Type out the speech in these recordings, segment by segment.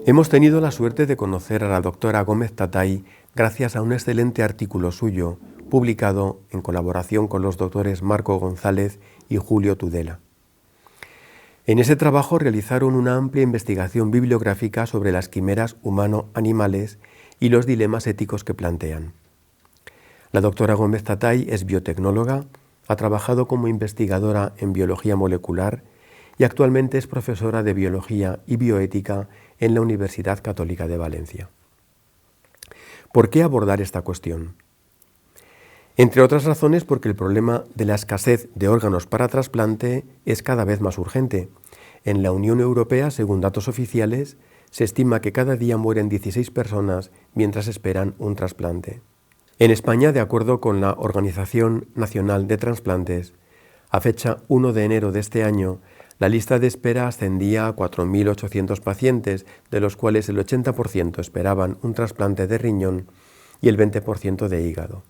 Hemos tenido la suerte de conocer a la doctora Gómez Tatay gracias a un excelente artículo suyo, publicado en colaboración con los doctores Marco González y Julio Tudela. En ese trabajo realizaron una amplia investigación bibliográfica sobre las quimeras humano-animales y los dilemas éticos que plantean. La doctora Gómez Tatay es biotecnóloga, ha trabajado como investigadora en biología molecular y actualmente es profesora de biología y bioética en la Universidad Católica de Valencia. ¿Por qué abordar esta cuestión? Entre otras razones porque el problema de la escasez de órganos para trasplante es cada vez más urgente. En la Unión Europea, según datos oficiales, se estima que cada día mueren 16 personas mientras esperan un trasplante. En España, de acuerdo con la Organización Nacional de Trasplantes, a fecha 1 de enero de este año, la lista de espera ascendía a 4.800 pacientes, de los cuales el 80% esperaban un trasplante de riñón y el 20% de hígado.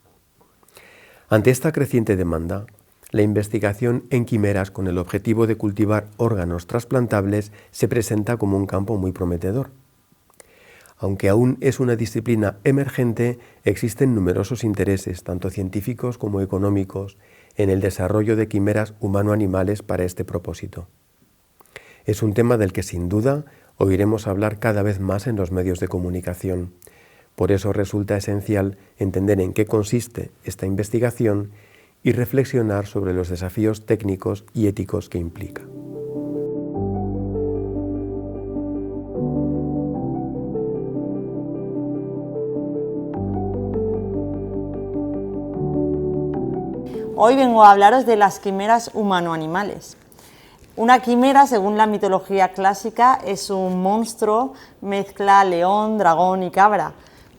Ante esta creciente demanda, la investigación en quimeras con el objetivo de cultivar órganos trasplantables se presenta como un campo muy prometedor. Aunque aún es una disciplina emergente, existen numerosos intereses, tanto científicos como económicos, en el desarrollo de quimeras humano-animales para este propósito. Es un tema del que sin duda oiremos hablar cada vez más en los medios de comunicación. Por eso resulta esencial entender en qué consiste esta investigación y reflexionar sobre los desafíos técnicos y éticos que implica. Hoy vengo a hablaros de las quimeras humano-animales. Una quimera, según la mitología clásica, es un monstruo mezcla león, dragón y cabra,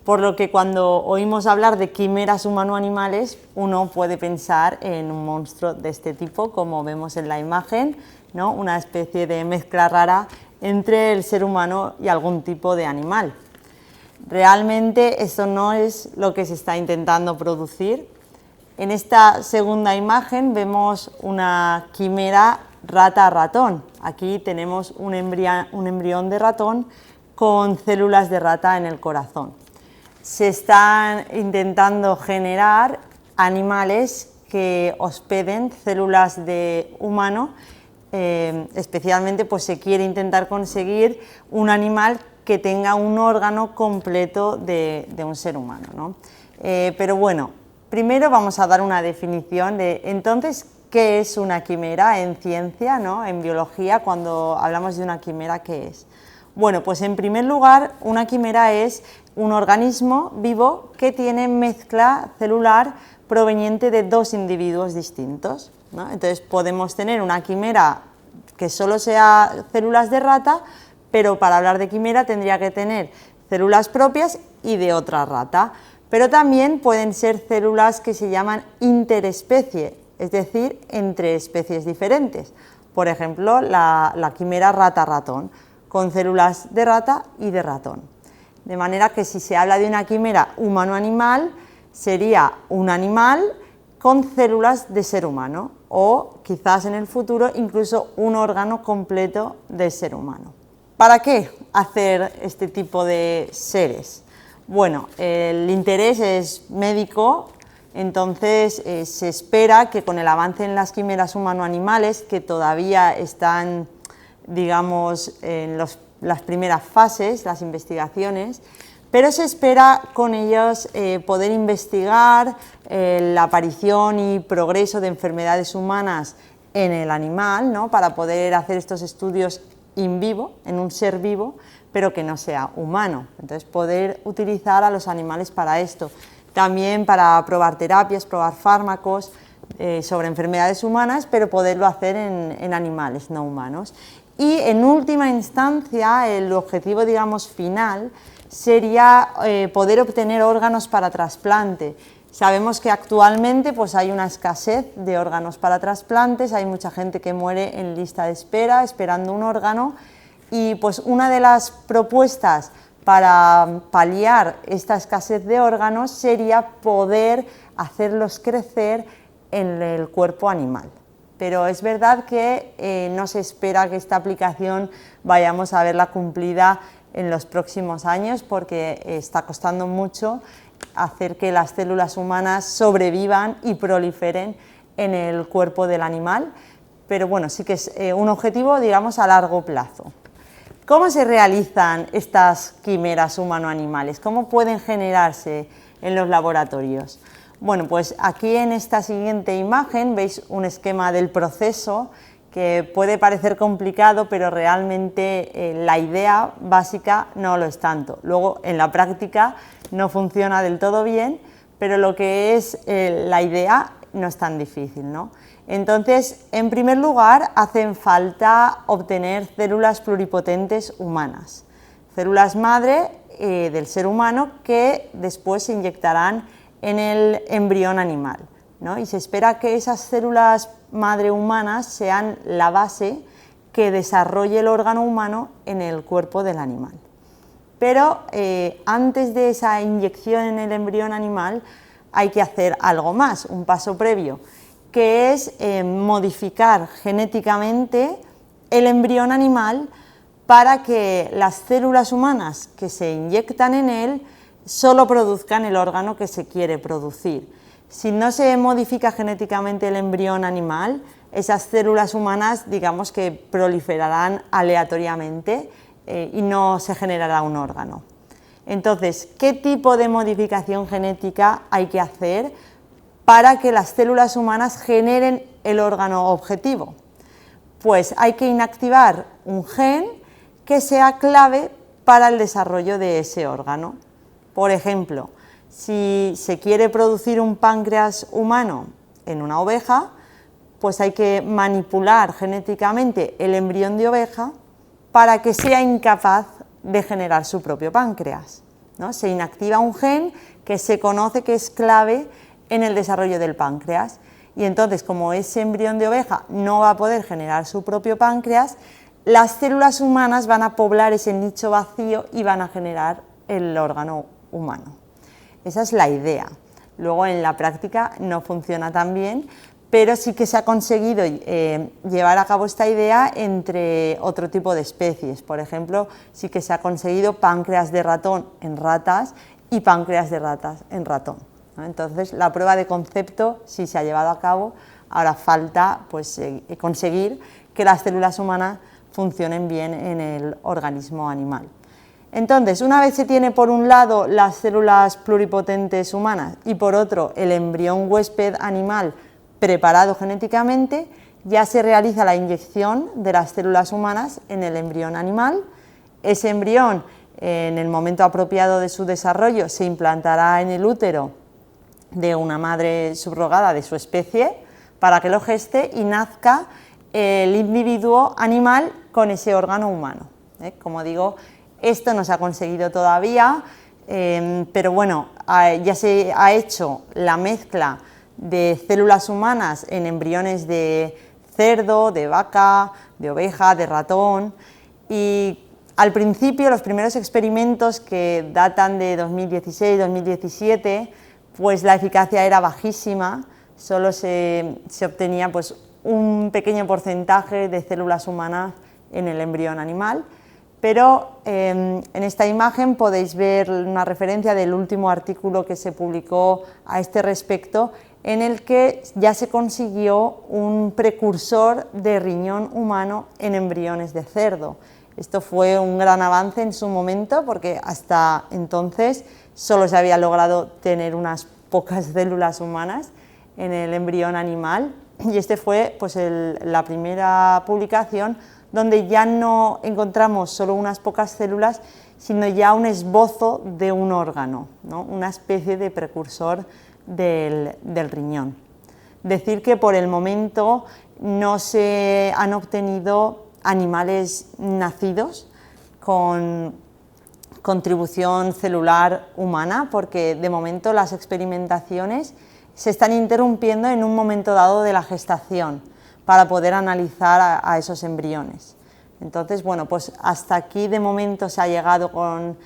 por lo que cuando oímos hablar de quimeras humano-animales, uno puede pensar en un monstruo de este tipo, como vemos en la imagen, ¿no? Una especie de mezcla rara entre el ser humano y algún tipo de animal. Realmente esto no es lo que se está intentando producir. En esta segunda imagen vemos una quimera rata-ratón. Aquí tenemos un embrión de ratón con células de rata en el corazón. Se están intentando generar animales que hospeden células de humano, especialmente pues se quiere intentar conseguir un animal que tenga un órgano completo de un ser humano, ¿no? Pero bueno, primero vamos a dar una definición de, entonces, ¿qué es una quimera en ciencia, ¿no? En biología, cuando hablamos de una quimera, ¿qué es? Bueno, pues en primer lugar, una quimera es un organismo vivo que tiene mezcla celular proveniente de dos individuos distintos, ¿no? Entonces podemos tener una quimera que solo sea células de rata, pero para hablar de quimera tendría que tener células propias y de otra rata. Pero también pueden ser células que se llaman interespecie, es decir, entre especies diferentes. Por ejemplo, la quimera rata-ratón, con células de rata y de ratón. De manera que si se habla de una quimera humano-animal, sería un animal con células de ser humano, o quizás en el futuro incluso un órgano completo de ser humano. ¿Para qué hacer este tipo de seres? Bueno, el interés es médico, entonces se espera que con el avance en las quimeras humano-animales, que todavía están, digamos, en las primeras fases, las investigaciones, pero se espera con ellos poder investigar la aparición y progreso de enfermedades humanas en el animal, ¿no? Para poder hacer estos estudios in vivo, en un ser vivo, pero que no sea humano. Entonces, poder utilizar a los animales para esto. También para probar terapias, probar fármacos sobre enfermedades humanas, pero poderlo hacer en animales no humanos. Y en última instancia, el objetivo, digamos, final sería poder obtener órganos para trasplante. Sabemos que actualmente pues, hay una escasez de órganos para trasplantes, hay mucha gente que muere en lista de espera, esperando un órgano, y pues una de las propuestas para paliar esta escasez de órganos sería poder hacerlos crecer en el cuerpo animal. Pero es verdad que no se espera que esta aplicación vayamos a verla cumplida en los próximos años porque está costando mucho hacer que las células humanas sobrevivan y proliferen en el cuerpo del animal, pero bueno, sí que es un objetivo, digamos, a largo plazo. ¿Cómo se realizan estas quimeras humano-animales? ¿Cómo pueden generarse en los laboratorios? Bueno, pues aquí en esta siguiente imagen veis un esquema del proceso que puede parecer complicado, pero realmente la idea básica no lo es tanto. Luego, en la práctica no funciona del todo bien, pero lo que es la idea no es tan difícil, ¿no? Entonces, en primer lugar, hacen falta obtener células pluripotentes humanas, células madre del ser humano que después se inyectarán en el embrión animal, ¿no? Y se espera que esas células madre humanas sean la base que desarrolle el órgano humano en el cuerpo del animal. Pero antes de esa inyección en el embrión animal hay que hacer algo más, un paso previo, que es modificar genéticamente el embrión animal para que las células humanas que se inyectan en él solo produzcan el órgano que se quiere producir. Si no se modifica genéticamente el embrión animal, esas células humanas, digamos que proliferarán aleatoriamente y no se generará un órgano. Entonces, ¿qué tipo de modificación genética hay que hacer para que las células humanas generen el órgano objetivo? Pues hay que inactivar un gen que sea clave para el desarrollo de ese órgano. Por ejemplo, si se quiere producir un páncreas humano en una oveja, pues hay que manipular genéticamente el embrión de oveja para que sea incapaz de generar su propio páncreas, ¿no? Se inactiva un gen que se conoce que es clave en el desarrollo del páncreas y entonces, como ese embrión de oveja no va a poder generar su propio páncreas, las células humanas van a poblar ese nicho vacío y van a generar el órgano humano. Esa es la idea. Luego en la práctica no funciona tan bien, pero sí que se ha conseguido llevar a cabo esta idea entre otro tipo de especies. Por ejemplo, sí que se ha conseguido páncreas de ratón en ratas y páncreas de ratas en ratón, ¿no? Entonces, la prueba de concepto sí se ha llevado a cabo, ahora falta pues, conseguir que las células humanas funcionen bien en el organismo animal. Entonces, una vez se tiene por un lado las células pluripotentes humanas y por otro el embrión huésped animal preparado genéticamente, ya se realiza la inyección de las células humanas en el embrión animal. Ese embrión, en el momento apropiado de su desarrollo, se implantará en el útero de una madre subrogada de su especie para que lo geste y nazca el individuo animal con ese órgano humano. Como digo, esto no se ha conseguido todavía, pero bueno, ya se ha hecho la mezcla de células humanas en embriones de cerdo, de vaca, de oveja, de ratón, y al principio los primeros experimentos que datan de 2016-2017, pues la eficacia era bajísima, solo se obtenía pues un pequeño porcentaje de células humanas en el embrión animal, pero en esta imagen podéis ver una referencia del último artículo que se publicó a este respecto, en el que ya se consiguió un precursor de riñón humano en embriones de cerdo. Esto fue un gran avance en su momento porque hasta entonces solo se había logrado tener unas pocas células humanas en el embrión animal y este fue pues, la primera publicación donde ya no encontramos solo unas pocas células, sino ya un esbozo de un órgano, ¿no? Una especie de precursor del riñón. Decir que por el momento no se han obtenido animales nacidos con contribución celular humana, porque de momento las experimentaciones se están interrumpiendo en un momento dado de la gestación para poder analizar a esos embriones. Entonces, bueno, pues hasta aquí de momento se ha llegado con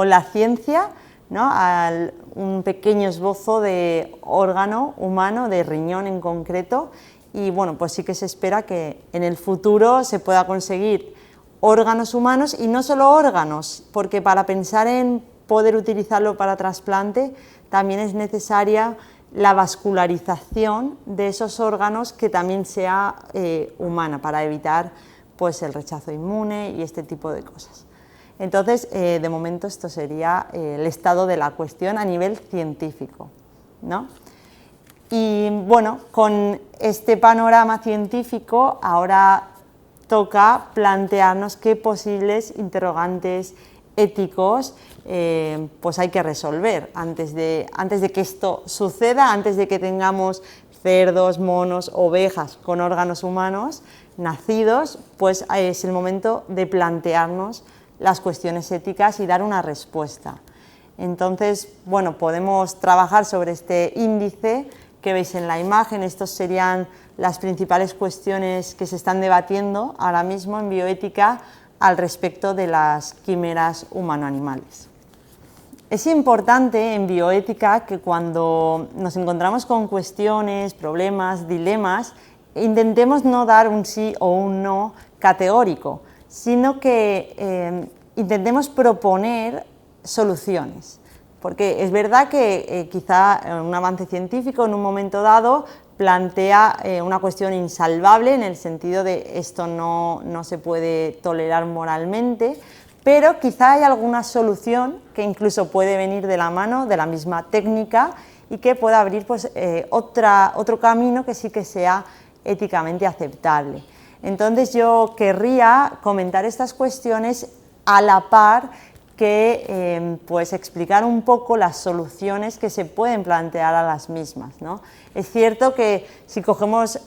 la ciencia, ¿no? A un pequeño esbozo de órgano humano, de riñón en concreto, y bueno, pues sí que se espera que en el futuro se pueda conseguir órganos humanos, y no solo órganos, porque para pensar en poder utilizarlo para trasplante también es necesaria la vascularización de esos órganos que también sea humana, para evitar pues, el rechazo inmune y este tipo de cosas. Entonces, de momento esto sería el estado de la cuestión a nivel científico, ¿no? Y bueno, con este panorama científico ahora toca plantearnos qué posibles interrogantes éticos pues hay que resolver antes de que esto suceda, antes de que tengamos cerdos, monos, ovejas con órganos humanos nacidos, pues es el momento de plantearnos las cuestiones éticas y dar una respuesta. Entonces, bueno, podemos trabajar sobre este índice que veis en la imagen. Estos serían las principales cuestiones que se están debatiendo ahora mismo en bioética al respecto de las quimeras humano-animales. Es importante en bioética que cuando nos encontramos con cuestiones, problemas, dilemas, intentemos no dar un sí o un no categórico, sino que intentemos proponer soluciones. Porque es verdad que quizá un avance científico en un momento dado plantea una cuestión insalvable en el sentido de esto no se puede tolerar moralmente, pero quizá hay alguna solución que incluso puede venir de la mano de la misma técnica y que pueda abrir pues, otro camino que sí que sea éticamente aceptable. Entonces yo querría comentar estas cuestiones a la par que pues explicar un poco las soluciones que se pueden plantear a las mismas, ¿no? Es cierto que si cogemos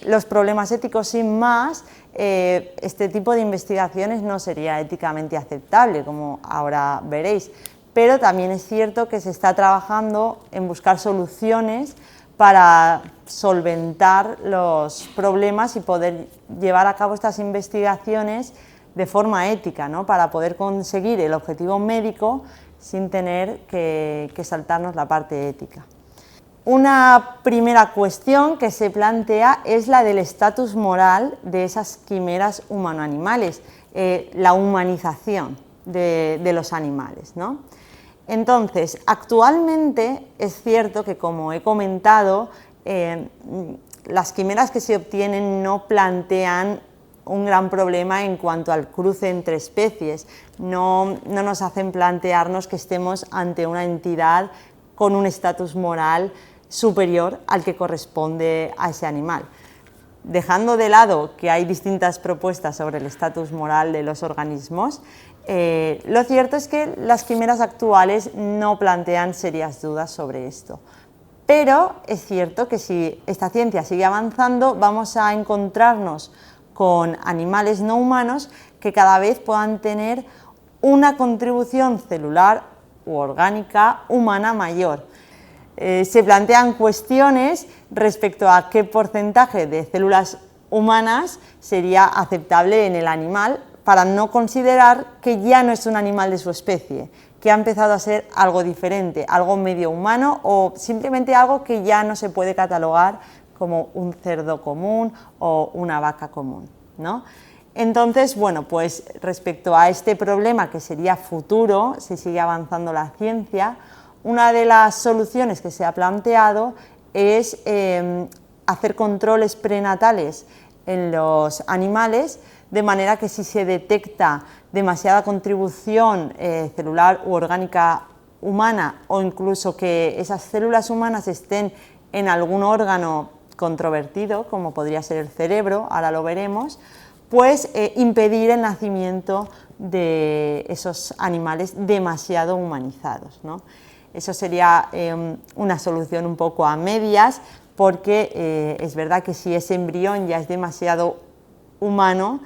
los problemas éticos sin más, este tipo de investigaciones no sería éticamente aceptable, como ahora veréis, pero también es cierto que se está trabajando en buscar soluciones para solventar los problemas y poder llevar a cabo estas investigaciones de forma ética, ¿no? Para poder conseguir el objetivo médico sin tener que saltarnos la parte ética. Una primera cuestión que se plantea es la del estatus moral de esas quimeras humano-animales, la humanización de los animales, ¿no? Entonces, actualmente es cierto que, como he comentado, las quimeras que se obtienen no plantean un gran problema en cuanto al cruce entre especies, no nos hacen plantearnos que estemos ante una entidad con un estatus moral superior al que corresponde a ese animal. Dejando de lado que hay distintas propuestas sobre el estatus moral de los organismos, lo cierto es que las quimeras actuales no plantean serias dudas sobre esto. Pero es cierto que si esta ciencia sigue avanzando, vamos a encontrarnos con animales no humanos que cada vez puedan tener una contribución celular u orgánica humana mayor. Se plantean cuestiones respecto a qué porcentaje de células humanas sería aceptable en el animal para no considerar que ya no es un animal de su especie, que ha empezado a ser algo diferente, algo medio humano o simplemente algo que ya no se puede catalogar como un cerdo común o una vaca común, ¿no? Entonces, bueno, pues respecto a este problema que sería futuro, si sigue avanzando la ciencia, una de las soluciones que se ha planteado es hacer controles prenatales en los animales, de manera que si se detecta demasiada contribución celular u orgánica humana, o incluso que esas células humanas estén en algún órgano controvertido, como podría ser el cerebro, ahora lo veremos, pues impedir el nacimiento de esos animales demasiado humanizados, ¿no? Eso sería una solución un poco a medias, porque es verdad que si ese embrión ya es demasiado humano,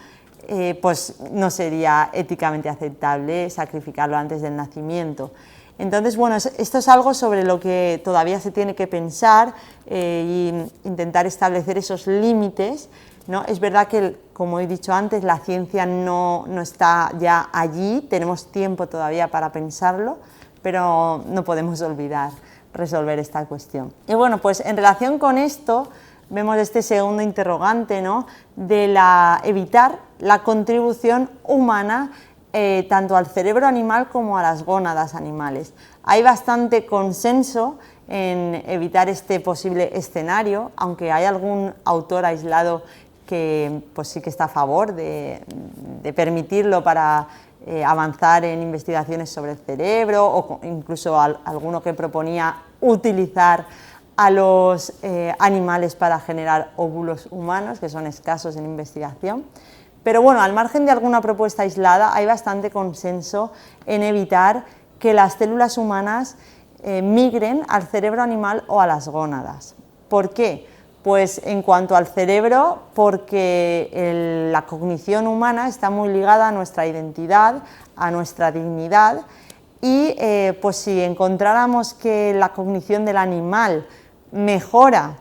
pues no sería éticamente aceptable sacrificarlo antes del nacimiento. Entonces, bueno, esto es algo sobre lo que todavía se tiene que pensar e intentar establecer esos límites, ¿no? Es verdad que, como he dicho antes, la ciencia no está ya allí, tenemos tiempo todavía para pensarlo, pero no podemos olvidar resolver esta cuestión. Y bueno, pues en relación con esto, vemos este segundo interrogante, ¿no? De evitar la contribución humana tanto al cerebro animal como a las gónadas animales. Hay bastante consenso en evitar este posible escenario, aunque hay algún autor aislado que pues sí que está a favor de permitirlo para avanzar en investigaciones sobre el cerebro, o incluso alguno que proponía utilizar a los animales para generar óvulos humanos, que son escasos en investigación. Pero bueno, al margen de alguna propuesta aislada, hay bastante consenso en evitar que las células humanas migren al cerebro animal o a las gónadas. ¿Por qué? Pues en cuanto al cerebro, porque la cognición humana está muy ligada a nuestra identidad, a nuestra dignidad, y pues si encontráramos que la cognición del animal mejora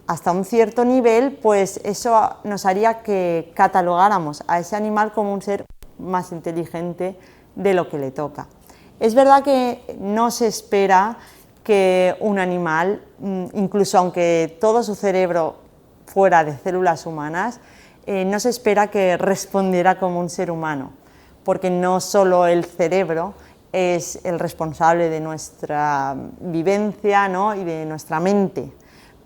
hasta un cierto nivel, pues eso nos haría que catalogáramos a ese animal como un ser más inteligente de lo que le toca. Es verdad que no se espera que un animal, incluso aunque todo su cerebro fuera de células humanas, no se espera que respondiera como un ser humano, porque no solo el cerebro es el responsable de nuestra vivencia, ¿no?, y de nuestra mente,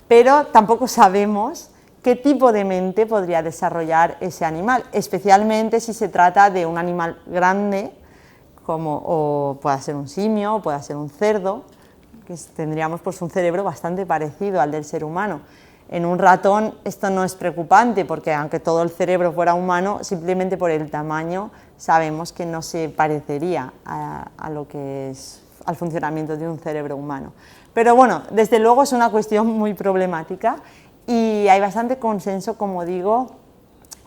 pero tampoco sabemos qué tipo de mente podría desarrollar ese animal, especialmente si se trata de un animal grande, o pueda ser un simio, o pueda ser un cerdo, que tendríamos pues un cerebro bastante parecido al del ser humano. En un ratón esto no es preocupante, porque aunque todo el cerebro fuera humano, simplemente por el tamaño sabemos que no se parecería a lo que es al funcionamiento de un cerebro humano. Pero bueno, desde luego es una cuestión muy problemática y hay bastante consenso, como digo,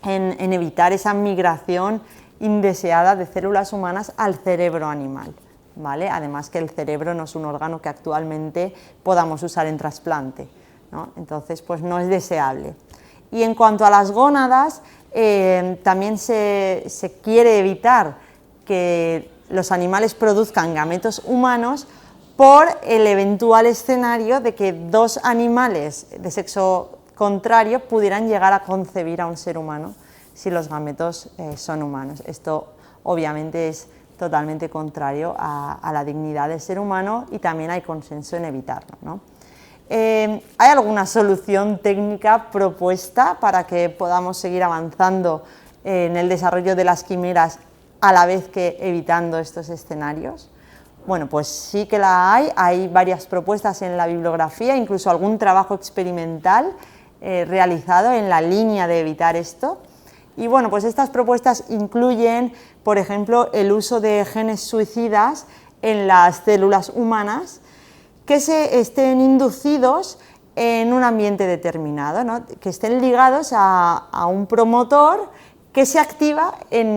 en evitar esa migración indeseada de células humanas al cerebro animal, ¿vale? Además que el cerebro no es un órgano que actualmente podamos usar en trasplante, ¿no? Entonces pues no es deseable. Y en cuanto a las gónadas, también se quiere evitar que los animales produzcan gametos humanos por el eventual escenario de que dos animales de sexo contrario pudieran llegar a concebir a un ser humano si los gametos son humanos. Esto obviamente es totalmente contrario a la dignidad del ser humano y también hay consenso en evitarlo, ¿no? ¿Hay alguna solución técnica propuesta para que podamos seguir avanzando en el desarrollo de las quimeras a la vez que evitando estos escenarios? Bueno, pues sí que la hay varias propuestas en la bibliografía, incluso algún trabajo experimental realizado en la línea de evitar esto. Y bueno, pues estas propuestas incluyen, por ejemplo, el uso de genes suicidas en las células humanas que se estén inducidos en un ambiente determinado, ¿no?, que estén ligados a un promotor que se activa,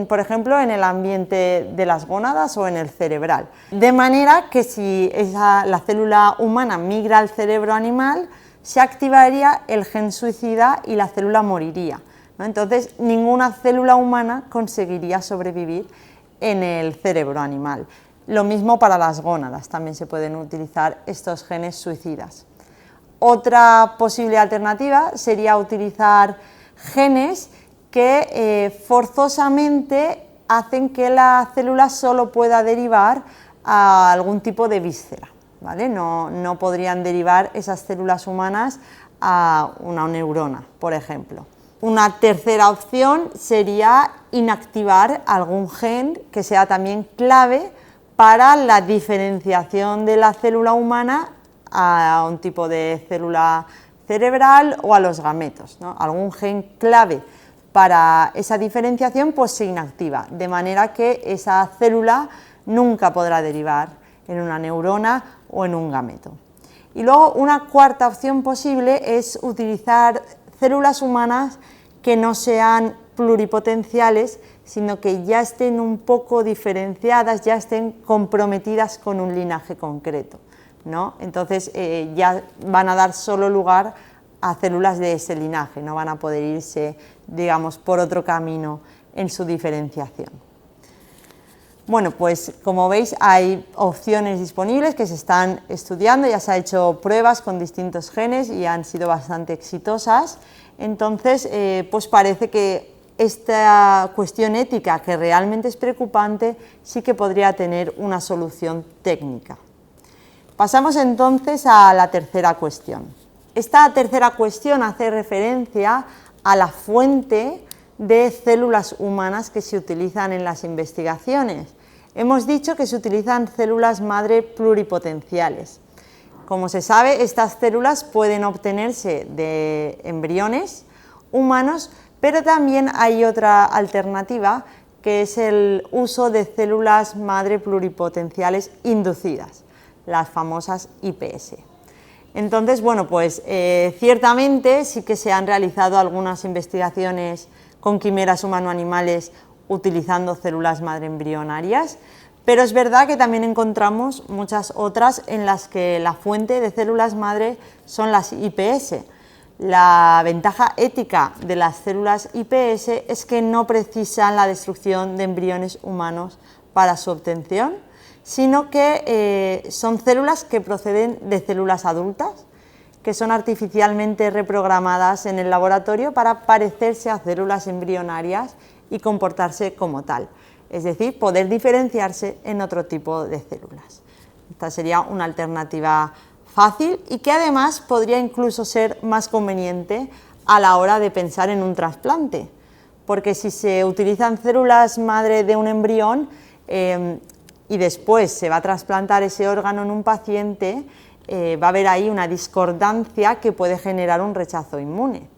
por ejemplo, en el ambiente de las gónadas o en el cerebral. De manera que si la célula humana migra al cerebro animal, se activaría el gen suicida y la célula moriría, ¿no? Entonces, ninguna célula humana conseguiría sobrevivir en el cerebro animal. Lo mismo para las gónadas, también se pueden utilizar estos genes suicidas. Otra posible alternativa sería utilizar genes que forzosamente hacen que la célula solo pueda derivar a algún tipo de víscera, ¿vale? No podrían derivar esas células humanas a una neurona, por ejemplo. Una tercera opción sería inactivar algún gen que sea también clave para la diferenciación de la célula humana a un tipo de célula cerebral o a los gametos, ¿no? Algún gen clave para esa diferenciación pues se inactiva, de manera que esa célula nunca podrá derivar en una neurona o en un gameto. Y luego una cuarta opción posible es utilizar células humanas que no sean pluripotenciales, sino que ya estén un poco diferenciadas, ya estén comprometidas con un linaje concreto, ¿no? Entonces ya van a dar solo lugar a células de ese linaje, no van a poder irse, digamos, por otro camino en su diferenciación. Bueno, pues como veis hay opciones disponibles que se están estudiando, ya se han hecho pruebas con distintos genes y han sido bastante exitosas, entonces pues parece que esta cuestión ética, que realmente es preocupante, sí que podría tener una solución técnica. Pasamos entonces a la tercera cuestión. Esta tercera cuestión hace referencia a la fuente de células humanas que se utilizan en las investigaciones. Hemos dicho que se utilizan células madre pluripotenciales. Como se sabe, estas células pueden obtenerse de embriones humanos, pero también hay otra alternativa, que es el uso de células madre pluripotenciales inducidas, las famosas IPS. Entonces, bueno, pues ciertamente sí que se han realizado algunas investigaciones con quimeras humano-animales utilizando células madre embrionarias, pero es verdad que también encontramos muchas otras en las que la fuente de células madre son las IPS. La ventaja ética de las células IPS es que no precisan la destrucción de embriones humanos para su obtención, sino que son células que proceden de células adultas, que son artificialmente reprogramadas en el laboratorio para parecerse a células embrionarias y comportarse como tal, es decir, poder diferenciarse en otro tipo de células. Esta sería una alternativa fácil y que además podría incluso ser más conveniente a la hora de pensar en un trasplante, porque si se utilizan células madre de un embrión y después se va a trasplantar ese órgano en un paciente, va a haber ahí una discordancia que puede generar un rechazo inmune.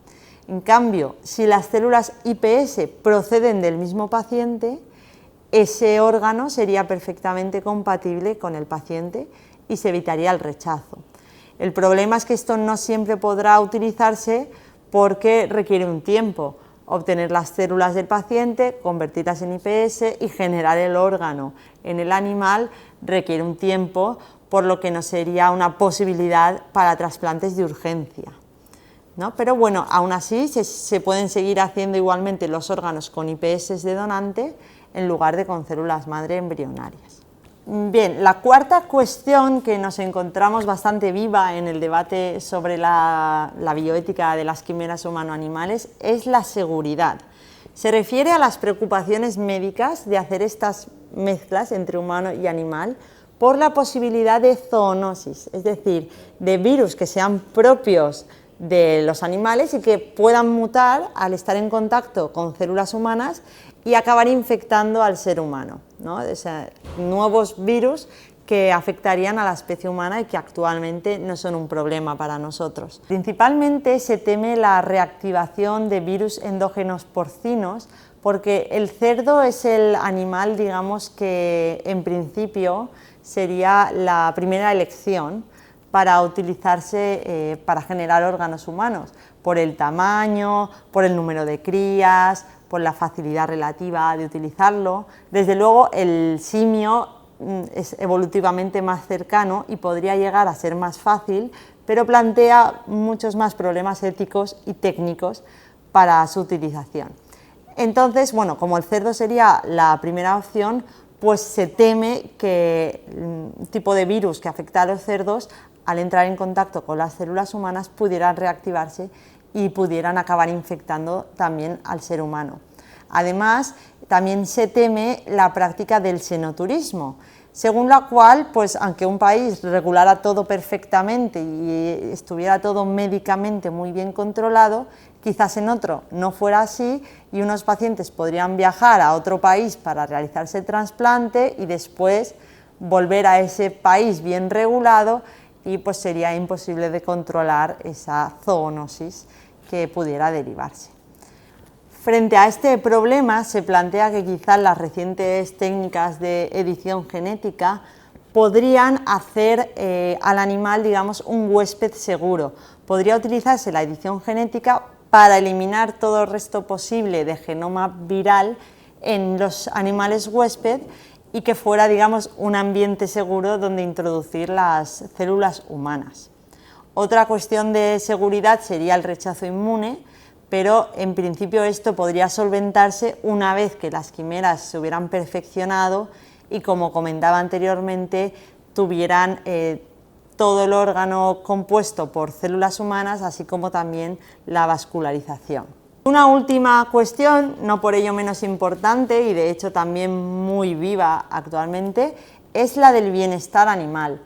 En cambio, si las células IPS proceden del mismo paciente, ese órgano sería perfectamente compatible con el paciente y se evitaría el rechazo. El problema es que esto no siempre podrá utilizarse porque requiere un tiempo. Obtener las células del paciente, convertirlas en IPS y generar el órgano en el animal requiere un tiempo, por lo que no sería una posibilidad para trasplantes de urgencia, ¿no? Pero bueno, aún así se pueden seguir haciendo igualmente los órganos con IPS de donante en lugar de con células madre embrionarias. Bien, la cuarta cuestión que nos encontramos bastante viva en el debate sobre la bioética de las quimeras humano-animales es la seguridad. Se refiere a las preocupaciones médicas de hacer estas mezclas entre humano y animal por la posibilidad de zoonosis, es decir, de virus que sean propios de los animales y que puedan mutar al estar en contacto con células humanas y acabar infectando al ser humano, ¿no? O sea, nuevos virus que afectarían a la especie humana y que actualmente no son un problema para nosotros. Principalmente se teme la reactivación de virus endógenos porcinos, porque el cerdo es el animal, digamos, que en principio sería la primera elección para utilizarse para generar órganos humanos, por el tamaño, por el número de crías, por la facilidad relativa de utilizarlo. Desde luego el simio es evolutivamente más cercano y podría llegar a ser más fácil, pero plantea muchos más problemas éticos y técnicos para su utilización. Entonces, bueno, como el cerdo sería la primera opción, pues se teme que el tipo de virus que afecta a los cerdos, al entrar en contacto con las células humanas, pudieran reactivarse y pudieran acabar infectando también al ser humano. Además, también se teme la práctica del xenoturismo, según la cual, pues, aunque un país regulara todo perfectamente y estuviera todo médicamente muy bien controlado, quizás en otro no fuera así y unos pacientes podrían viajar a otro país para realizarse el trasplante y después volver a ese país bien regulado y pues sería imposible de controlar esa zoonosis que pudiera derivarse. Frente a este problema se plantea que quizás las recientes técnicas de edición genética podrían hacer al animal, digamos, un huésped seguro. Podría utilizarse la edición genética para eliminar todo el resto posible de genoma viral en los animales huésped y que fuera, digamos, un ambiente seguro donde introducir las células humanas. Otra cuestión de seguridad sería el rechazo inmune, pero en principio esto podría solventarse una vez que las quimeras se hubieran perfeccionado y, como comentaba anteriormente, tuvieran todo el órgano compuesto por células humanas, así como también la vascularización. Una última cuestión, no por ello menos importante y de hecho también muy viva actualmente, es la del bienestar animal.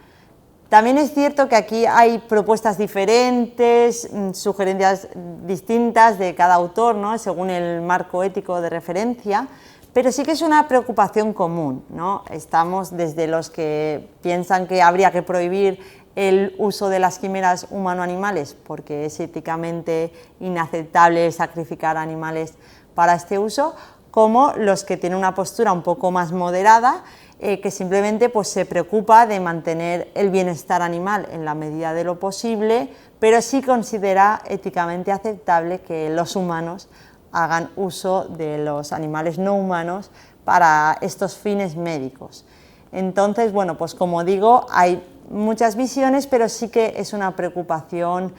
También es cierto que aquí hay propuestas diferentes, sugerencias distintas de cada autor, ¿no?, según el marco ético de referencia, pero sí que es una preocupación común, ¿no? Estamos desde los que piensan que habría que prohibir el uso de las quimeras humano-animales porque es éticamente inaceptable sacrificar animales para este uso, como los que tienen una postura un poco más moderada, que simplemente pues, se preocupa de mantener el bienestar animal en la medida de lo posible, pero sí considera éticamente aceptable que los humanos hagan uso de los animales no humanos para estos fines médicos. Entonces, bueno, pues como digo, hay muchas visiones, pero sí que es una preocupación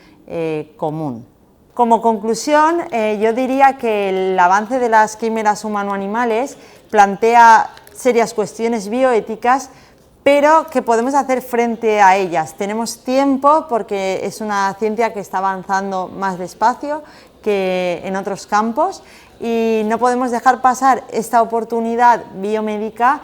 común. Como conclusión, yo diría que el avance de las quimeras humano-animales plantea serias cuestiones bioéticas, pero que podemos hacer frente a ellas. Tenemos tiempo porque es una ciencia que está avanzando más despacio que en otros campos y no podemos dejar pasar esta oportunidad biomédica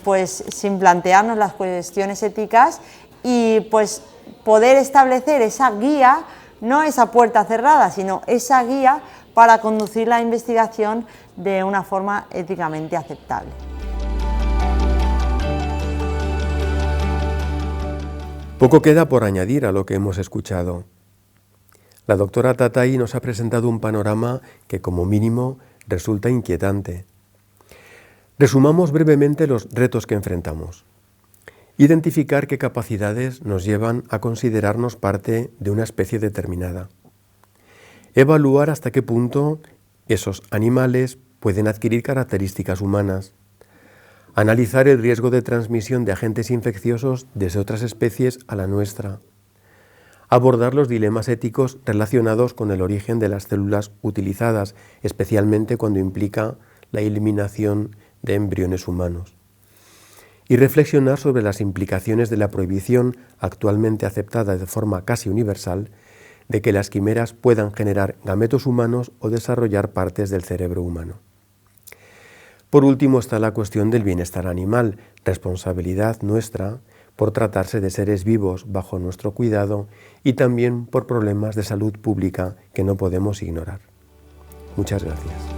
pues sin plantearnos las cuestiones éticas y pues poder establecer esa guía, no esa puerta cerrada, sino esa guía para conducir la investigación de una forma éticamente aceptable. Poco queda por añadir a lo que hemos escuchado. La doctora Tatay nos ha presentado un panorama que, como mínimo, resulta inquietante. Resumamos brevemente los retos que enfrentamos. Identificar qué capacidades nos llevan a considerarnos parte de una especie determinada. Evaluar hasta qué punto esos animales pueden adquirir características humanas. Analizar el riesgo de transmisión de agentes infecciosos desde otras especies a la nuestra. Abordar los dilemas éticos relacionados con el origen de las células utilizadas, especialmente cuando implica la eliminación de embriones humanos. Y reflexionar sobre las implicaciones de la prohibición, actualmente aceptada de forma casi universal, de que las quimeras puedan generar gametos humanos o desarrollar partes del cerebro humano. Por último está la cuestión del bienestar animal, responsabilidad nuestra por tratarse de seres vivos bajo nuestro cuidado y también por problemas de salud pública que no podemos ignorar. Muchas gracias.